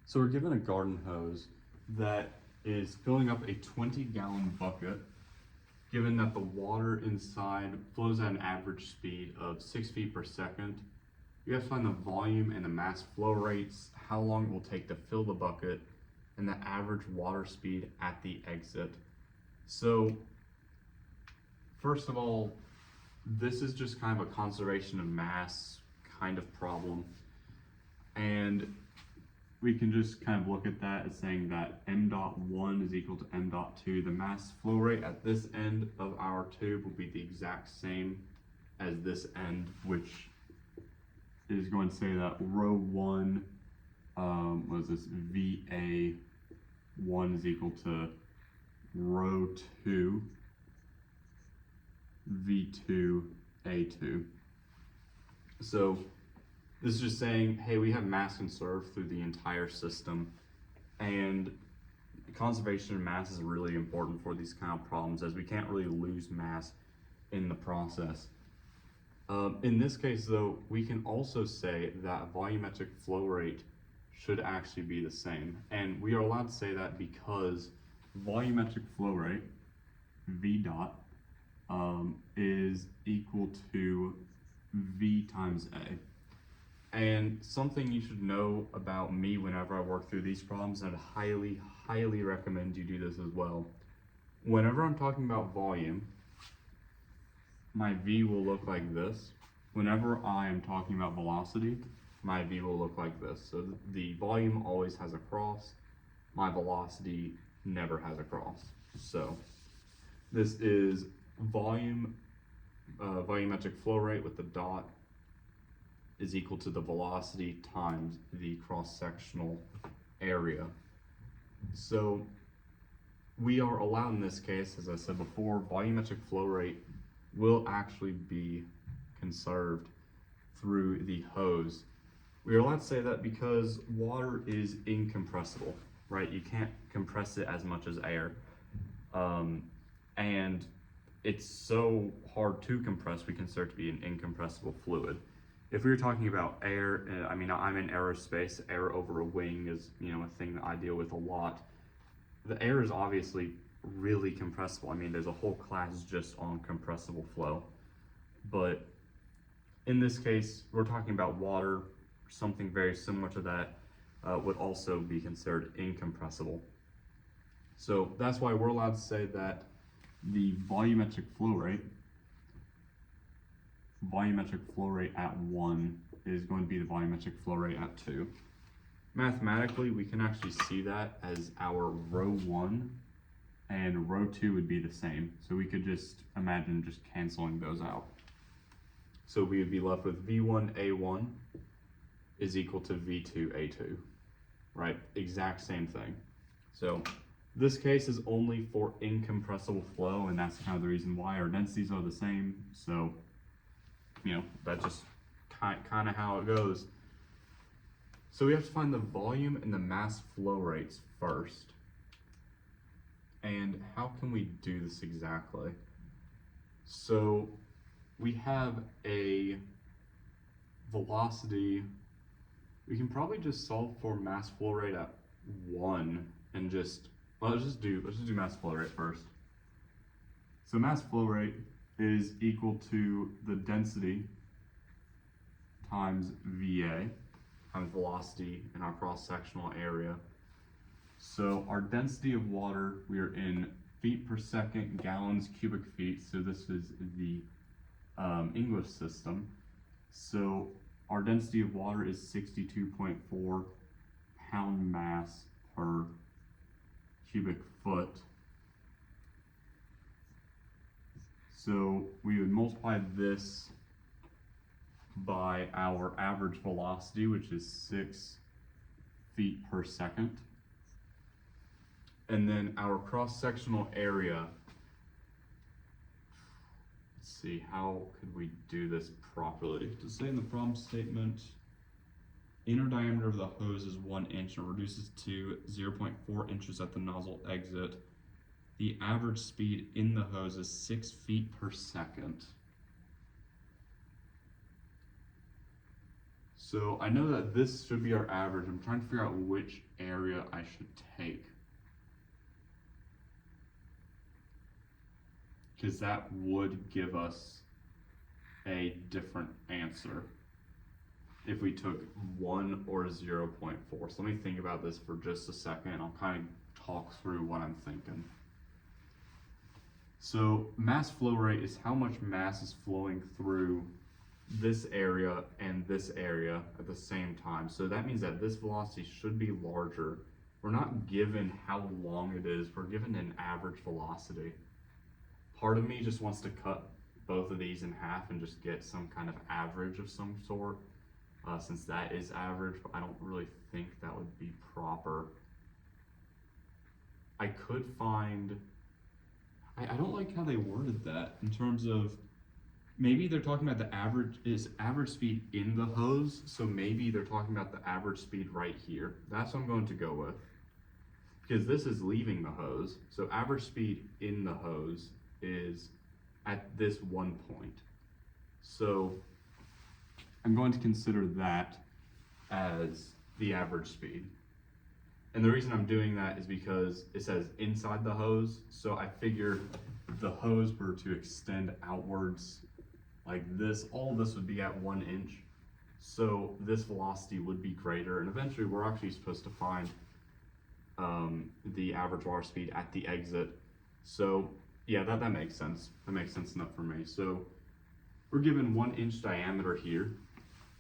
So we're given a garden hose that is filling up a 20-gallon bucket, given that the water inside flows at an average speed of 6 feet per second. You have to find the volume and the mass flow rates, how long it will take to fill the bucket, and the average water speed at the exit. So first of all, this is just kind of a conservation of mass kind of problem. And we can just kind of look at that as saying that m.1 is equal to m.2. The mass flow rate at this end of our tube will be the exact same as this end, which is going to say that rho 1 was this VA1 is equal to rho 2 V2A2. So this is just saying, hey, we have mass conserved through the entire system, and conservation of mass is really important for these kind of problems, as we can't really lose mass in the process. In this case though, we can also say that volumetric flow rate should actually be the same, and we are allowed to say that because volumetric flow rate, V dot, is equal to V times A. And something you should know about me whenever I work through these problems, and I'd highly recommend you do this as well. Whenever I'm talking about volume, my V will look like this. Whenever I am talking about velocity, my V will look like this. So the volume always has a cross, my velocity never has a cross. So this is volumetric flow rate with the dot is equal to the velocity times the cross-sectional area. So we are allowed in this case, as I said before, volumetric flow rate will actually be conserved through the hose. We are allowed to say that because water is incompressible, right? You can't compress it as much as air. And it's so hard to compress, we consider it to be an incompressible fluid. If we were talking about air, I mean, I'm in aerospace, air over a wing is, a thing that I deal with a lot. The air is obviously really compressible. I mean, there's a whole class just on compressible flow. But in this case, we're talking about water, something very similar to that would also be considered incompressible. So that's why we're allowed to say that the volumetric flow rate at 1 is going to be the volumetric flow rate at 2. Mathematically, we can actually see that as our rho 1 and rho 2 would be the same. So we could just imagine just canceling those out. So we would be left with V1A1 is equal to V2A2, right? Exact same thing. So this case is only for incompressible flow, and that's kind of the reason why our densities are the same. So that's just kind of how it goes. So we have to find the volume and the mass flow rates first. And how can we do this exactly? So we have a velocity. We can probably just solve for mass flow rate at 1 and let's just do mass flow rate first. So mass flow rate is equal to the density times VA times velocity in our cross-sectional area. So our density of water, we are in feet per second, gallons, cubic feet. So this is the English system. So our density of water is 62.4 pound mass per cubic foot. So we would multiply this by our average velocity, which is 6 feet per second. And then our cross-sectional area, let's see, how could we do this properly? To say in the problem statement, inner diameter of the hose is 1 inch and reduces to 0.4 inches at the nozzle exit. The average speed in the hose is 6 feet per second. So I know that this should be our average. I'm trying to figure out which area I should take, because that would give us a different answer if we took 1 or 0.4. So let me think about this for just a second. I'll kind of talk through what I'm thinking. So mass flow rate is how much mass is flowing through this area and this area at the same time. So that means that this velocity should be larger. We're not given how long it is, we're given an average velocity. Part of me just wants to cut both of these in half and just get some kind of average of some sort, since that is average, but I don't really think that would be proper. I could find, I don't like how they worded that in terms of, maybe they're talking about the average speed in the hose, so maybe they're talking about the average speed right here. That's what I'm going to go with, because this is leaving the hose, so average speed in the hose is at this one point. So I'm going to consider that as the average speed. And the reason I'm doing that is because it says inside the hose, so I figure if the hose were to extend outwards like this, all of this would be at 1 inch. So this velocity would be greater, and eventually we're actually supposed to find the average water speed at the exit. So yeah, that makes sense. That makes sense enough for me. So we're given 1 inch diameter here,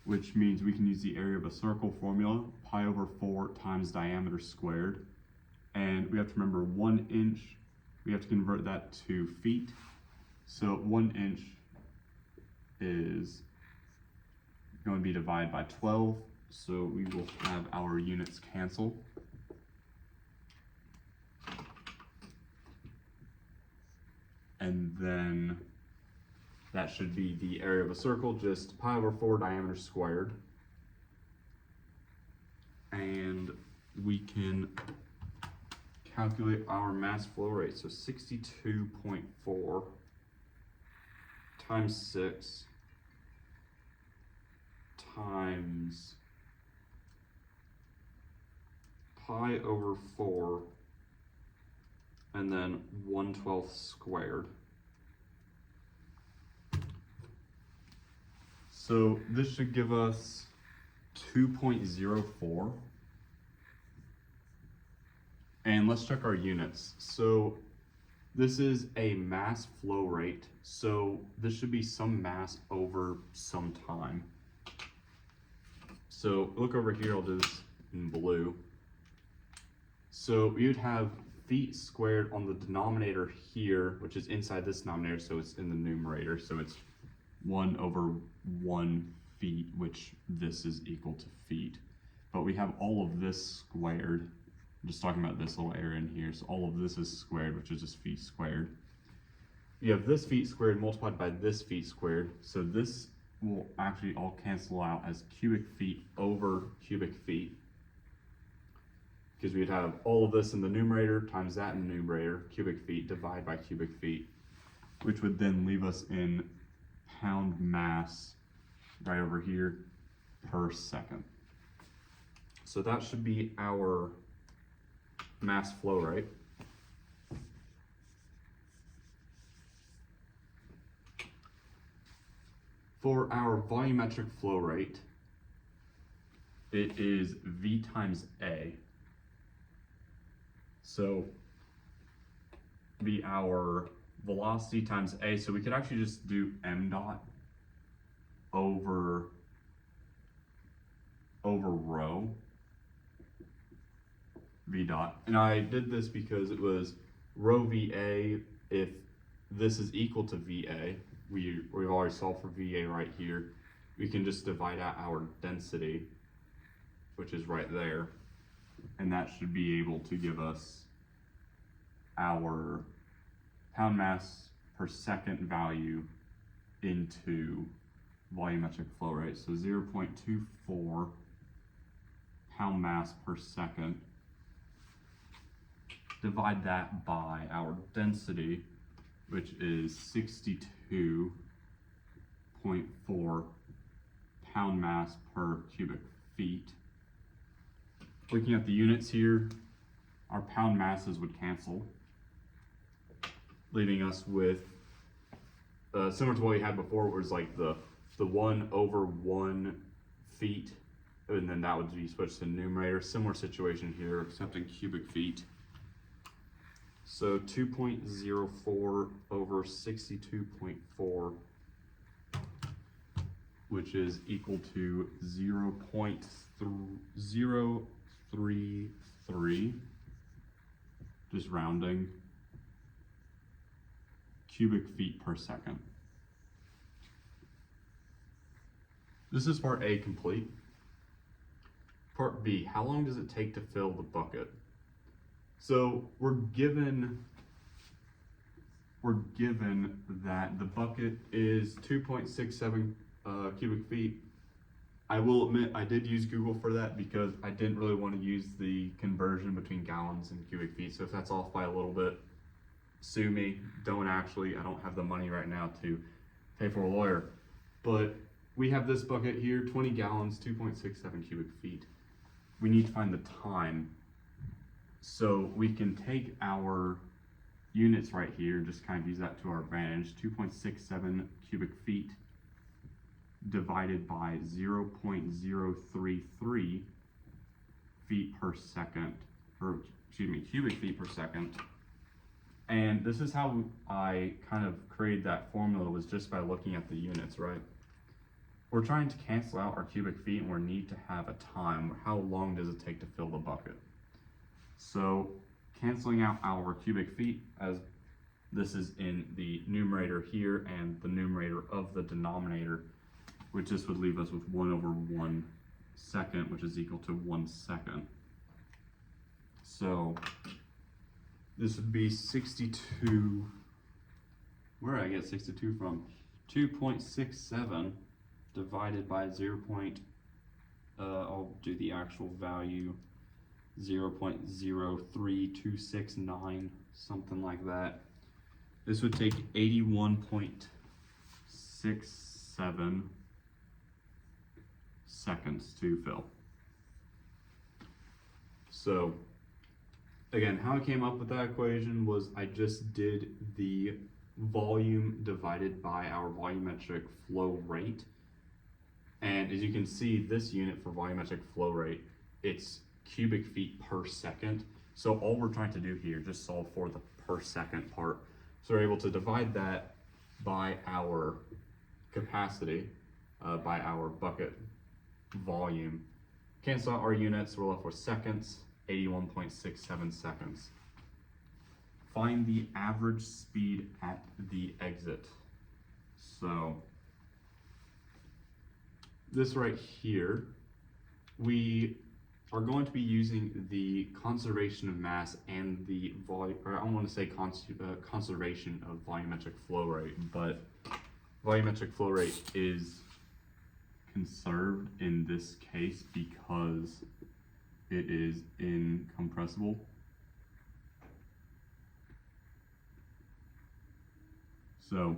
which means we can use the area of a circle formula, pi over 4 times diameter squared. And we have to remember 1 inch, we have to convert that to feet. So 1 inch is going to be divided by 12. So we will have our units cancel. And then that should be the area of a circle, just pi over 4 diameter squared. And we can calculate our mass flow rate. So 62.4 times 6 times pi over 4 and then 1/12 squared. So this should give us 2.04. And let's check our units. So this is a mass flow rate. So this should be some mass over some time. So look over here, I'll do this in blue. So we would have feet squared on the denominator here, which is inside this denominator, so it's in the numerator. So it's 1 over 1 feet, which this is equal to feet. But we have all of this squared. I'm just talking about this little area in here. So all of this is squared, which is just feet squared. You have this feet squared multiplied by this feet squared. So this will actually all cancel out as cubic feet over cubic feet, because we'd have all of this in the numerator times that in the numerator, cubic feet divided by cubic feet, which would then leave us in pound mass right over here per second. So that should be our mass flow rate. For our volumetric flow rate, it is V times A. So be our velocity times A. So we could actually just do m dot over rho V dot. And I did this because it was rho VA. If this is equal to VA, we've already solved for VA right here. We can just divide out our density, which is right there. And that should be able to give us our pound mass per second value into volumetric flow rate. So 0.24 pound mass per second. Divide that by our density, which is 62.4 pound mass per cubic feet. Looking at the units here, our pound masses would cancel, leaving us with, similar to what we had before, was like the 1/1 feet, and then that would be switched to numerator. Similar situation here, except in cubic feet. So 2.04 over 62.4, which is equal to 0.033, just rounding, cubic feet per second. This is part A complete. Part B, how long does it take to fill the bucket? So we're given that the bucket is 2.67 cubic feet. I will admit I did use Google for that because I didn't really want to use the conversion between gallons and cubic feet. So if that's off by a little bit, sue me. Don't actually, I don't have the money right now to pay for a lawyer. But we have this bucket here, 20 gallons, 2.67 cubic feet. We need to find the time. So we can take our units right here, just kind of use that to our advantage. 2.67 cubic feet divided by 0.033 feet per second, or excuse me, cubic feet per second. And this is how I kind of created that formula, was just by looking at the units, right? We're trying to cancel out our cubic feet and we need to have a time. How long does it take to fill the bucket? So canceling out our cubic feet, as this is in the numerator here and the numerator of the denominator, which this would leave us with 1/1 second, which is equal to 1 second. So this would be 62, where did I get 62 from? 2.67 divided by I'll do the actual value, 0.03269, something like that. This would take 81.67 seconds to fill. So again, how I came up with that equation was I just did the volume divided by our volumetric flow rate. And as you can see, this unit for volumetric flow rate, it's cubic feet per second. So all we're trying to do here, just solve for the per second part. So we're able to divide that by our capacity, by our bucket volume. Cancel out our units, we're left with seconds, 81.67 seconds. Find the average speed at the exit. So this right here, we are going to be using the conservation of mass and the volume, or I don't want to say conservation of volumetric flow rate, but volumetric flow rate is conserved in this case because it is incompressible. So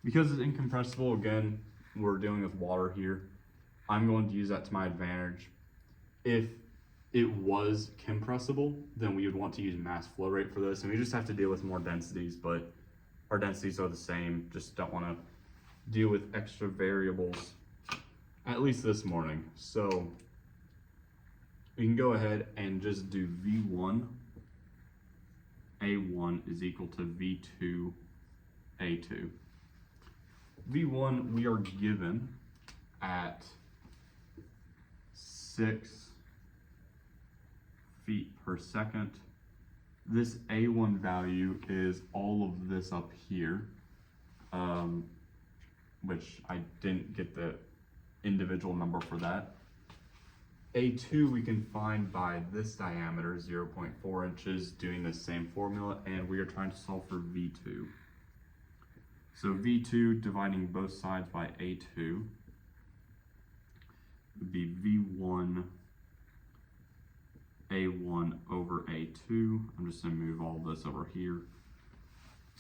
because it's incompressible, again, we're dealing with water here. I'm going to use that to my advantage. If it was compressible, then we would want to use mass flow rate for this, and we just have to deal with more densities, but our densities are the same, just don't want to deal with extra variables, at least this morning. So we can go ahead and just do V1 A1 is equal to V2 A2. V1 we are given at 6 feet per second. This A1 value is all of this up here, which I didn't get the individual number for that. A2 we can find by this diameter, 0.4 inches, doing the same formula, and we are trying to solve for V2. So V2 dividing both sides by A2 would be V1 A1 over A2. I'm just going to move all this over here.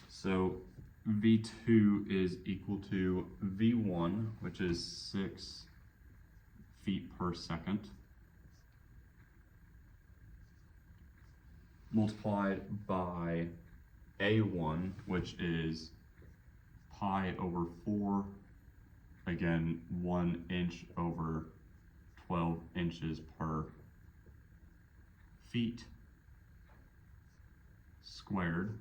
So V2 is equal to V1, which is 6 feet per second multiplied by A1, which is pi over 4, again 1 inch over 12 inches per feet squared,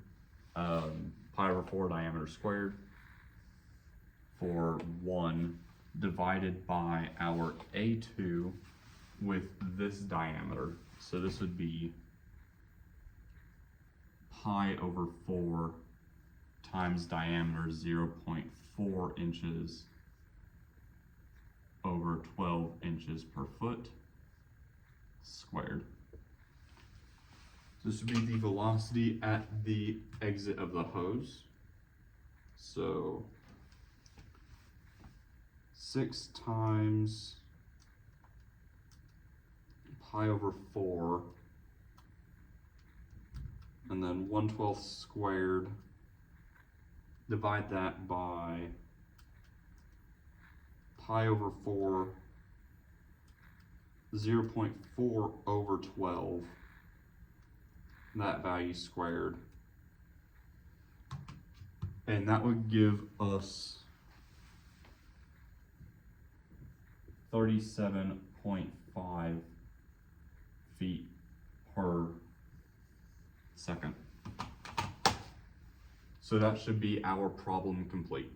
pi over 4 diameter squared, for 1 divided by our A2 with this diameter. So this would be pi over 4 times diameter 0.4 inches over 12 inches per foot squared. This would be the velocity at the exit of the hose. So 6 times pi over 4, and then 1/12 squared, divide that by pi over 4, 0.4 over 12, that value squared. And that would give us 37.5 feet per second. So that should be our problem complete.